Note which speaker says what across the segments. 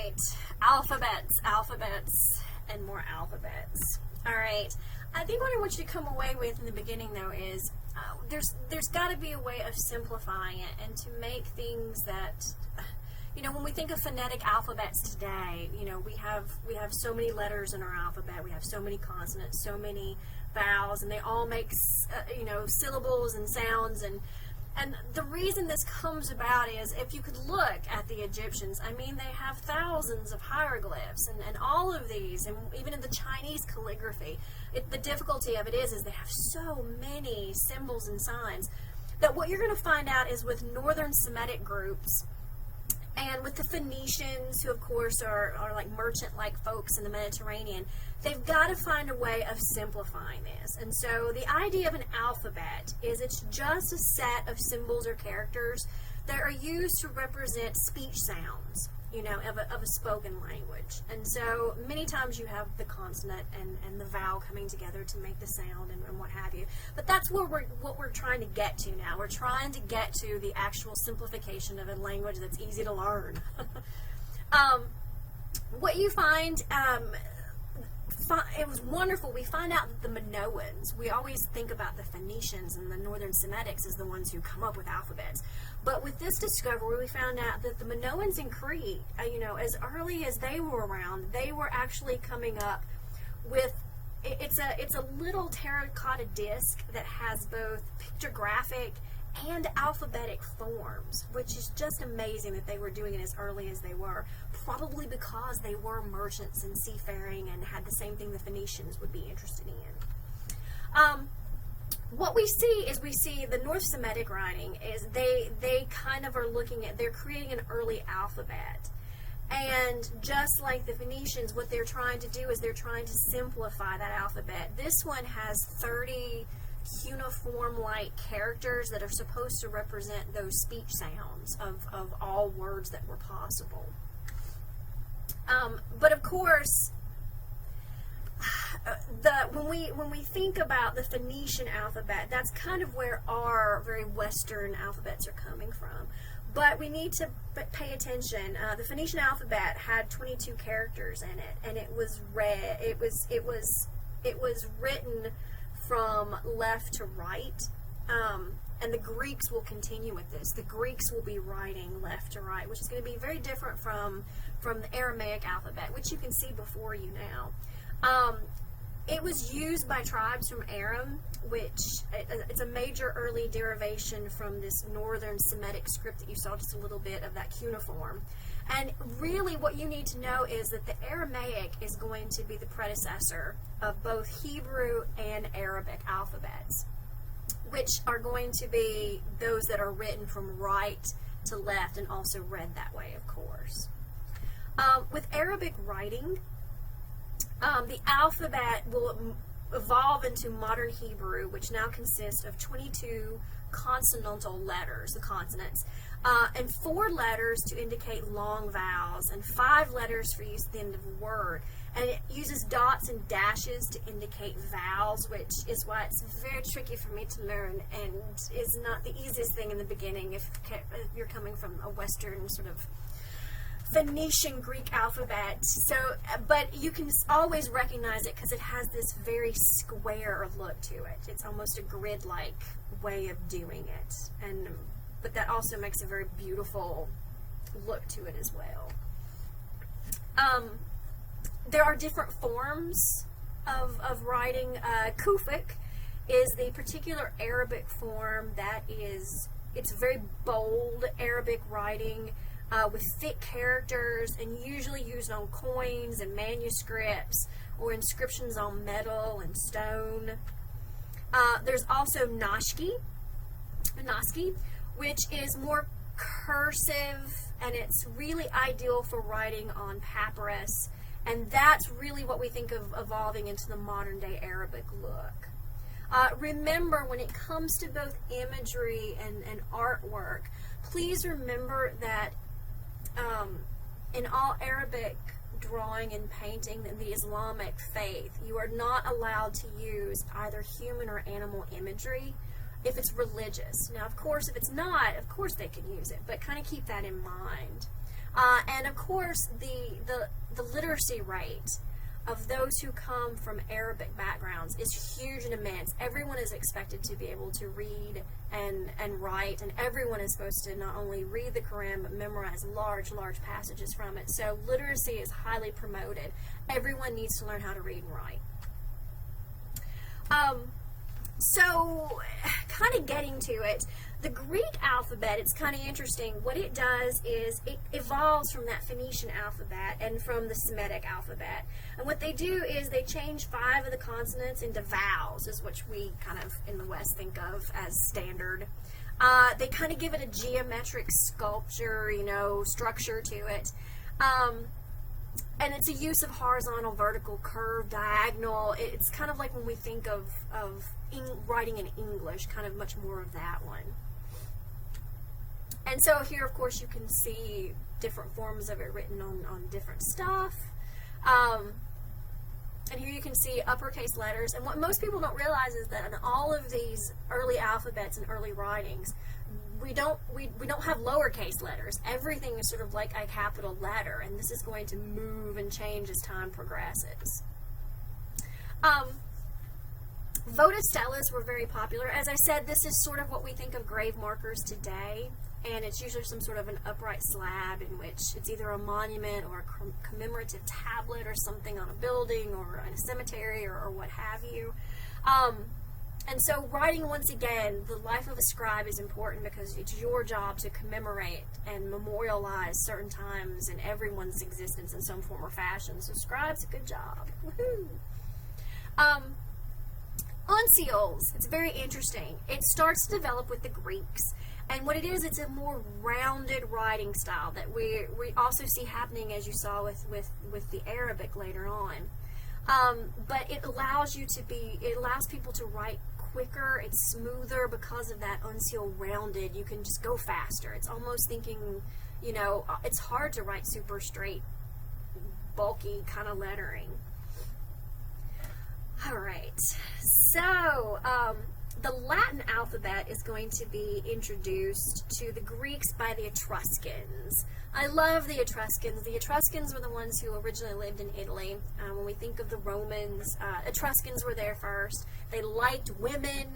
Speaker 1: right, alphabets, and more alphabets. All right, I think what I want you to come away with in the beginning, though, is there's got to be a way of simplifying it and to make things that, when we think of phonetic alphabets today, we have so many letters in our alphabet, we have so many consonants, so many vowels, and they all make syllables and sounds, and the reason this comes about is, if you could look at the Egyptians, they have thousands of hieroglyphs, and all of these, and even in the Chinese calligraphy, the difficulty of it is they have so many symbols and signs, that what you're going to find out is with Northern Semitic groups, and with the Phoenicians, who of course are like merchant-like folks in the Mediterranean, they've got to find a way of simplifying this. And so the idea of an alphabet is it's just a set of symbols or characters that are used to represent speech sounds, of a spoken language. And so many times you have the consonant and the vowel coming together to make the sound and what have you. But that's what we're trying to get to now. We're trying to get to the actual simplification of a language that's easy to learn. What you find, it was wonderful. We find out that the Minoans, we always think about the Phoenicians and the Northern Semitics as the ones who come up with alphabets. But with this discovery, we found out that the Minoans in Crete, as early as they were around, they were actually coming up with, it's a little terracotta disc that has both pictographic and alphabetic forms, which is just amazing that they were doing it as early as they were, probably because they were merchants and seafaring and had the same thing the Phoenicians would be interested in. What we see the North Semitic writing is they kind of are they're creating an early alphabet. And just like the Phoenicians, what they're trying to do is they're trying to simplify that alphabet. This one has 30 cuneiform-like characters that are supposed to represent those speech sounds of all words that were possible. But of course, when we think about the Phoenician alphabet, that's kind of where our very Western alphabets are coming from. But we need to pay attention. The Phoenician alphabet had 22 characters in it, and it was written from left to right. And the Greeks will continue with this. The Greeks will be writing left to right, which is going to be very different from the Aramaic alphabet, which you can see before you now. It was used by tribes from Aram, which it's a major early derivation from this Northern Semitic script that you saw just a little bit of that cuneiform. And really what you need to know is that the Aramaic is going to be the predecessor of both Hebrew and Arabic alphabets, which are going to be those that are written from right to left and also read that way, of course. With Arabic writing, the alphabet will evolve into modern Hebrew, which now consists of 22 consonantal letters, the consonants, and 4 letters to indicate long vowels, and 5 letters for use at the end of a word. And it uses dots and dashes to indicate vowels, which is why it's very tricky for me to learn and is not the easiest thing in the beginning if you're coming from a Western sort of Phoenician Greek alphabet. So, but you can always recognize it because it has this very square look to it. It's almost a grid-like way of doing it, but that also makes a very beautiful look to it as well. There are different forms of writing. Kufic is the particular Arabic form that it's very bold Arabic writing with thick characters and usually used on coins and manuscripts or inscriptions on metal and stone. There's also Nashki, which is more cursive, and it's really ideal for writing on papyrus. And that's really what we think of evolving into the modern day Arabic look. Remember, when it comes to both imagery and artwork, please remember that in all Arabic drawing and painting in the Islamic faith, you are not allowed to use either human or animal imagery if it's religious. Now, of course, if it's not, of course they can use it, but kind of keep that in mind. And of course, the literacy rate of those who come from Arabic backgrounds is huge and immense. Everyone is expected to be able to read and write, and everyone is supposed to not only read the Quran but memorize large passages from it. So literacy is highly promoted. Everyone needs to learn how to read and write. So kind of getting to it, the Greek alphabet, it's kind of interesting. What it does is it evolves from that Phoenician alphabet and from the Semitic alphabet. And what they do is they change 5 of the consonants into vowels, is which we kind of in the West think of as standard. They kind of give it a geometric sculpture, structure to it. And it's a use of horizontal, vertical, curve, diagonal. It's kind of like when we think of writing in English, kind of much more of that one. And so here, of course, you can see different forms of it written on different stuff. And here you can see uppercase letters. And what most people don't realize is that in all of these early alphabets and early writings, we don't have lowercase letters. Everything is sort of like a capital letter, and this is going to move and change as time progresses. Votive stelas were very popular. As I said, this is sort of what we think of grave markers today, and it's usually some sort of an upright slab in which it's either a monument or a commemorative tablet or something on a building or in a cemetery or what have you. And so writing, once again, the life of a scribe is important because it's your job to commemorate and memorialize certain times in everyone's existence in some form or fashion. So scribes, a good job. Woohoo! Uncials, it's very interesting. It starts to develop with the Greeks. And what it is, it's a more rounded writing style that we also see happening, as you saw with the Arabic later on. But it allows people to write quicker, it's smoother because of that uncial rounded. You can just go faster. It's almost thinking, it's hard to write super straight, bulky kind of lettering. All right, so the Latin alphabet is going to be introduced to the Greeks by the Etruscans. I love the Etruscans. The Etruscans were the ones who originally lived in Italy. When we think of the Romans, Etruscans were there first. They liked women.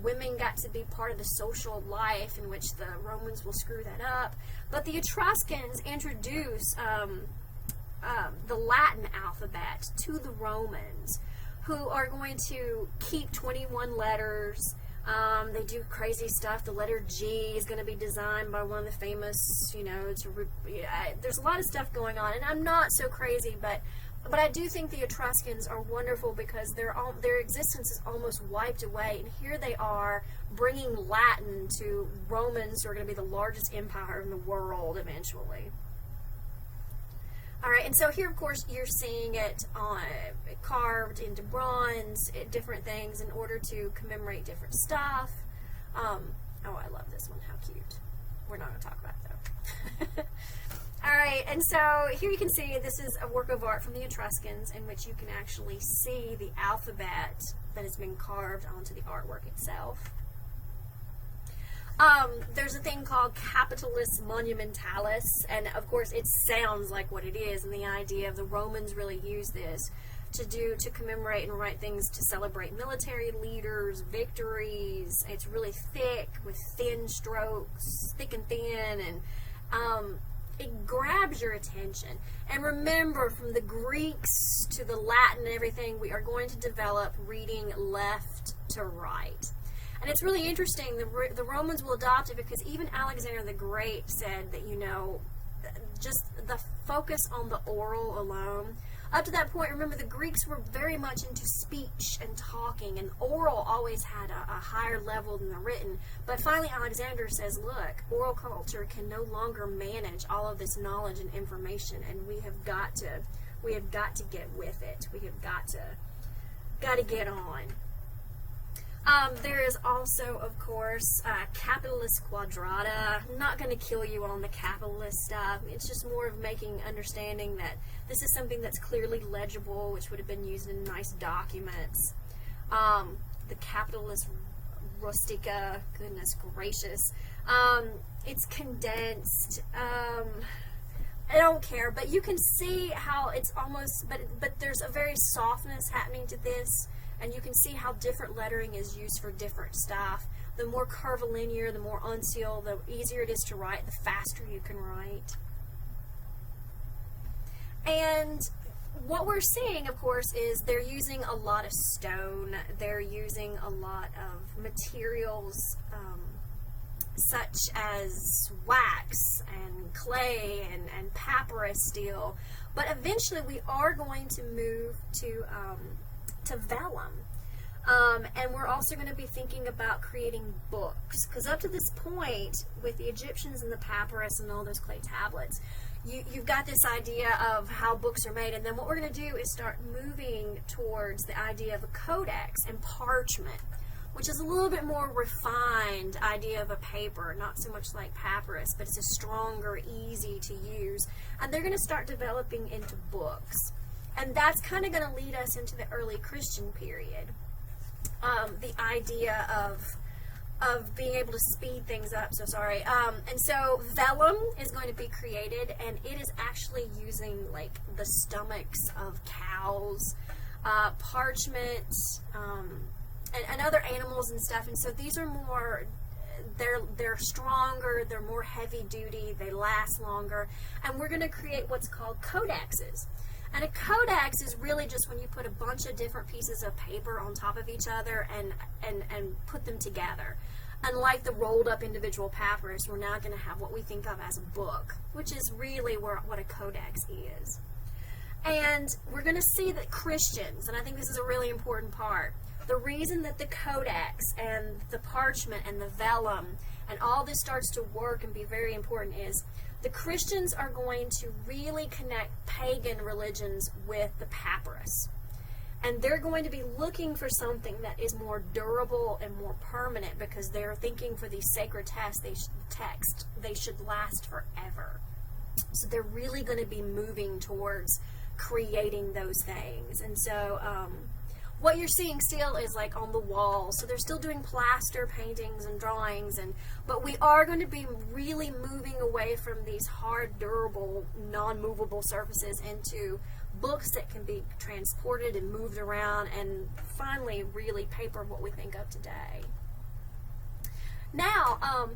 Speaker 1: Women got to be part of the social life in which the Romans will screw that up. But the Etruscans introduce the Latin alphabet to the Romans, who are going to keep 21 letters. They do crazy stuff. The letter G is going to be designed by one of the famous, there's a lot of stuff going on. And I'm not so crazy, but I do think the Etruscans are wonderful because their existence is almost wiped away. And here they are bringing Latin to Romans, who are going to be the largest empire in the world eventually. All right, and so here, of course, you're seeing it carved into bronze, different things in order to commemorate different stuff. Oh, I love this one. How cute. We're not going to talk about it, though. All right, and so here you can see this is a work of art from the Etruscans in which you can actually see the alphabet that has been carved onto the artwork itself. There's a thing called Capitalis Monumentalis, and of course it sounds like what it is, and the idea of the Romans really used this to commemorate and write things to celebrate military leaders, victories. It's really thick with thin strokes, thick and thin, and it grabs your attention. And remember, from the Greeks to the Latin and everything, we are going to develop reading left to right. And it's really interesting, the Romans will adopt it because even Alexander the Great said that, just the focus on the oral alone. Up to that point, remember, the Greeks were very much into speech and talking, and oral always had a higher level than the written. But finally, Alexander says, look, oral culture can no longer manage all of this knowledge and information, and we have got to get with it. We have got to get on. There is also, of course, Capitalis Quadrata. I'm not going to kill you on the capitalist stuff. It's just more of understanding that this is something that's clearly legible, which would have been used in nice documents. The Capitalis Rustica, goodness gracious. It's condensed. I don't care, but you can see how it's almost, but there's a very softness happening to this, and you can see how different lettering is used for different stuff. The more curvilinear, the more uncial, the easier it is to write, the faster you can write. And what we're seeing, of course, is they're using a lot of stone. They're using a lot of materials such as wax and clay and papyrus steel. But eventually we are going to move to vellum. And we're also going to be thinking about creating books. Because up to this point, with the Egyptians and the papyrus and all those clay tablets, you've got this idea of how books are made, and then what we're going to do is start moving towards the idea of a codex and parchment, which is a little bit more refined idea of a paper, not so much like papyrus, but it's a stronger, easy to use. And they're going to start developing into books. And that's kind of going to lead us into the early Christian period. The idea of being able to speed things up, and so vellum is going to be created, and it is actually using like the stomachs of cows, parchment, and other animals and stuff. And so these are more, they're stronger, they're more heavy duty, they last longer, and we're going to create what's called codexes. And a codex is really just when you put a bunch of different pieces of paper on top of each other and put them together. Unlike the rolled up individual papyrus, we're now going to have what we think of as a book, which is really what a codex is. And we're going to see that Christians, and I think this is a really important part, the reason that the codex and the parchment and the vellum and all this starts to work and be very important is the Christians are going to really connect pagan religions with the papyrus. And they're going to be looking for something that is more durable and more permanent, because they're thinking for these sacred texts, they should last forever. So they're really going to be moving towards creating those things. And so what you're seeing still is like on the wall. So they're still doing plaster paintings and drawings, but we are going to be really moving away from these hard, durable, non-movable surfaces into books that can be transported and moved around, and finally really paper what we think of today. Now,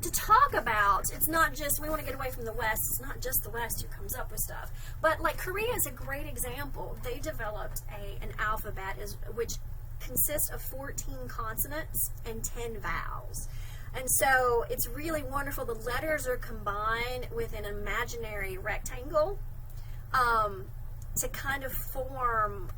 Speaker 1: to talk about, it's not just, we want to get away from the West, it's not just the West who comes up with stuff, but like Korea is a great example. They developed an alphabet which consists of 14 consonants and 10 vowels. And so it's really wonderful. The letters are combined with an imaginary rectangle to kind of form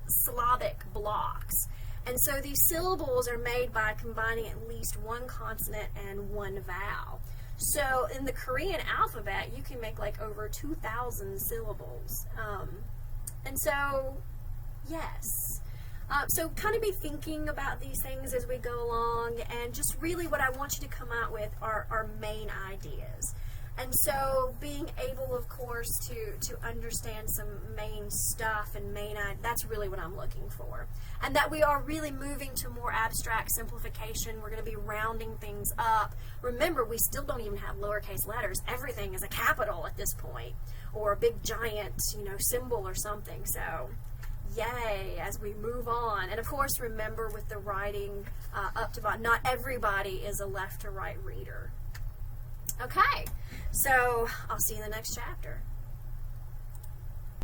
Speaker 1: syllabic blocks. And so these syllables are made by combining at least one consonant and one vowel. So in the Korean alphabet, you can make like over 2,000 syllables. And so, yes. So kind of be thinking about these things as we go along, and just really what I want you to come out with are main ideas. And so being able, of course, to understand some main stuff and that's really what I'm looking for. And that we are really moving to more abstract simplification. We're going to be rounding things up. Remember, we still don't even have lowercase letters. Everything is a capital at this point, or a big giant, symbol or something. So, yay, as we move on. And of course, remember with the writing up to bottom, not everybody is a left to right reader. Okay, so I'll see you in the next chapter.